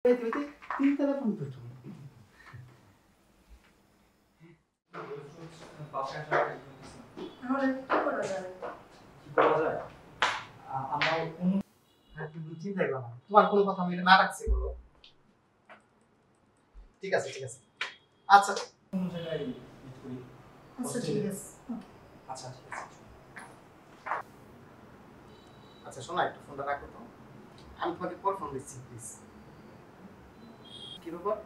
তিনতলা পর্যন্ত উঠুন। চিন্তাই করো না, তোমার কোনো কথা আমি না রাখছি বলো। ঠিক আছে ঠিক আছে, আচ্ছা কোন জায়গায় মিট করি? আচ্ছা ঠিক আছে। আচ্ছা ঠিক আছে। আচ্ছা শোনা, একটু ফোনটা রাখো তো, আমি তোমাকে পর ফোন দিচ্ছি প্লিজ। কি ব্যাপার?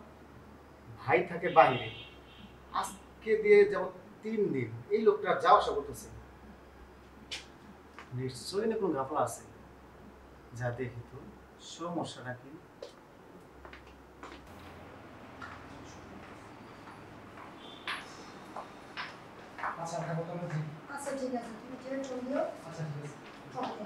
ভাই থাকে বাইরে, আজকে দিয়ে যাব 3 দিন, এই লোকটা যাওয়া আসা করতেছে, নিশ্চয়ই না কোনো ঘাপলা আছে। যা দেখি তো সমস্যাটা কি। আচ্ছা আমরা কথা বলছি। আচ্ছা ঠিক আছে, তুমি চেক করে দিও। আচ্ছা ঠিক আছে। ওকে।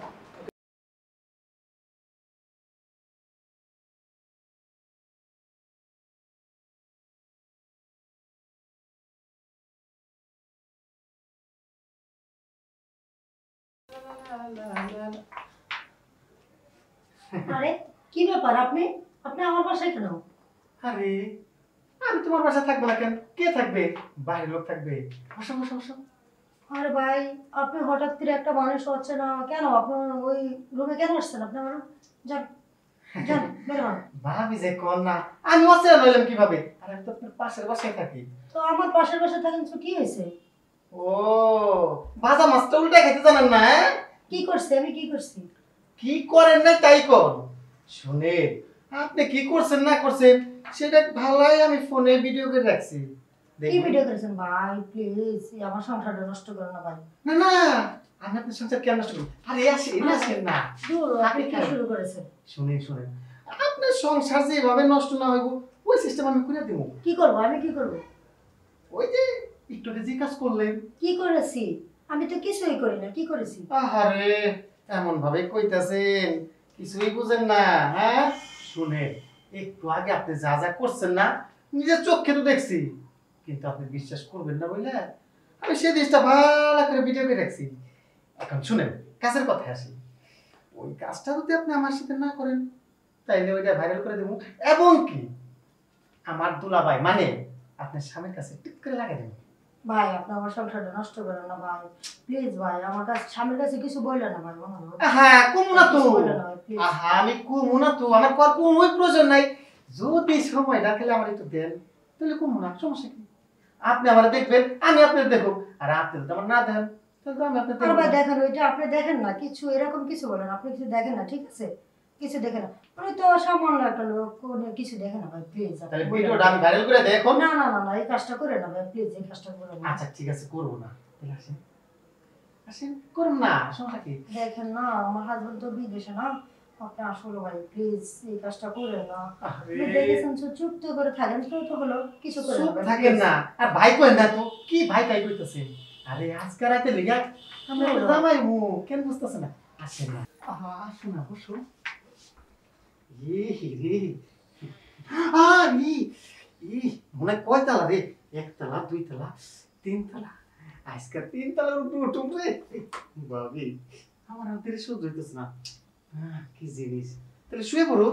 আরে কি ব্যাপার, আপনি আপনি আমার বাসায় কেন? আরে আমি তোমার বাসায় থাকবো না কেন? কে থাকবে? বাইরের লোক থাকবে। বসো বসো বসো। আরে ভাই, আপনি হঠাৎ করে একটা মানুষ হচ্ছে না কেন? আপনার ওই রুমে কেন আসছেন? আপনি আমার যান যান, বের হন। ভাবি যে কোন না, আমি অচেনা হইলাম কিভাবে? আর আমি তো আপনার পাশের বাসায় থাকি। তো আমার পাশের বাসায় থাকেন তো কি হয়েছে? ও, ভাজা মাছটা উল্টা খেতে জানেন না? হ্যাঁ, কি করছি আমি, কি করছি? কি করেন না তাই কর। শুনে আপনি কি করছেন না করছেন সেটা ভালোই আমি ফোনে ভিডিও করে রাখছি। কি দেখুন। ভিডিও করেছেন ভাই? প্লিজ আমার সংসারটা নষ্ট করেন না ভাই। না না, আমি আপনার সংসার কেন নষ্ট করব? আরে আসেন আসেন না। দূর, আপনি কি শুরু করেছেন? শুনেন শুনেন, আপনার সংসার যেভাবে নষ্ট না হইব ওই সিস্টেম আমি করে দেবো। কি করব আমি, কি করব? ওই যে একটু যে কাজ করলেন। কি করেছি? আমি তো কিছুই করি না, কি করেছি? আহারে, এমন ভাবে কইতাছেন, কিছুই বুঝেন না। হ্যাঁ শুনেন, একটু আগে আপনি যা যা করছেন না, নিজের চোখে তো দেখছি, কিন্তু আপনি বিশ্বাস করবেন না বলে আমি সেই জিনিসটা ভালো করে ভিডিও করে রাখছি। এখন শুনেন, কাজের কথায় আসি। ওই কাজটা যদি আপনি আমার সাথে না করেন তাইলে ওইটা ভাইরাল করে দেবো, এবং কি আমার দুলাভাই মানে আপনার স্বামীর কাছে টিক করে লাগাই দেবো। ভাই আপনি আমার সংসারটা নষ্ট করেন না ভাই, প্লিজ ভাই। আমার কাছে স্বামীর কাছে কিছু বললেন না ভাই, হ্যাঁ কুমু না তো, কিছু বললেন না ভাই, প্লিজ। আহা আমি কুমু না তো, আমার পর কুমুই প্রয়োজন নাই। যদি সময় রাখলে আমার একটু দেন, তাহলে কুমু না, সমস্যা কি? আপনি আমার দেখবেন, আমি আপনার দেখব, আর আপনি যদি আমার না দেন তাহলে তো আমি আপনার আর দেখব ভাই না। দেখেন, ওইটা আপনি দেখেন না, কিছু এরকম কিছু বলেন, আপনি কিছু দেখেন না, ঠিক আছে? কিছু দেখেন না, উনি তো সামান্য একটা লোক, উনি কিছু দেখেন না ভাই, প্লিজ। তাহলে ভিডিওটা আমি ভাইরাল করে দেই এখন। না না না না, এই কাজটা করে না ভাই, প্লিজ এই কাজটা করে না। আচ্ছা ঠিক আছে, করব না। তাহলে আসেন আসেন, করুন না, সমস্যা কি? দেখেন না, আমার হাজবেন্ড তো বিদেশে না, আপনি আসলে ভাই প্লিজ এই কাজটা করেন না। আরে আপনি দেখেছেন তো, চুপ তো করে থাকেন, তো তো হলো কিছু করে চুপ না ভাই, থাকেন please। না, আর ভাই কই না তো, কি ভাই তাই কইতাছেন? আরে আজকে রাতে লিগা আমরা একটা জামাই মু, কেন বুঝতাছেন না? আসেন না, আহা আসুন না, বসো। রে ই ই মনে হয় কয়তলা রে? একতলা, দুইতলা, তিনতলা, আজকে তিনতলার উপরে উঠুম রে। ভাবি আমার হাতে সহ্য হইতেছে না। কি জিনিস, তাহলে শুয়ে পড়ো,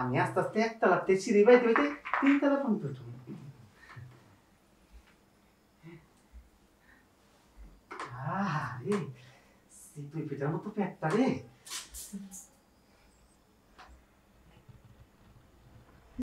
আমি আস্তে আস্তে একতলাতে সিঁড়ি বাইতে হইতে তিনতলা পর্যন্ত উঠুম। আরে সিপুই পিঠার মতো পেটটা রে।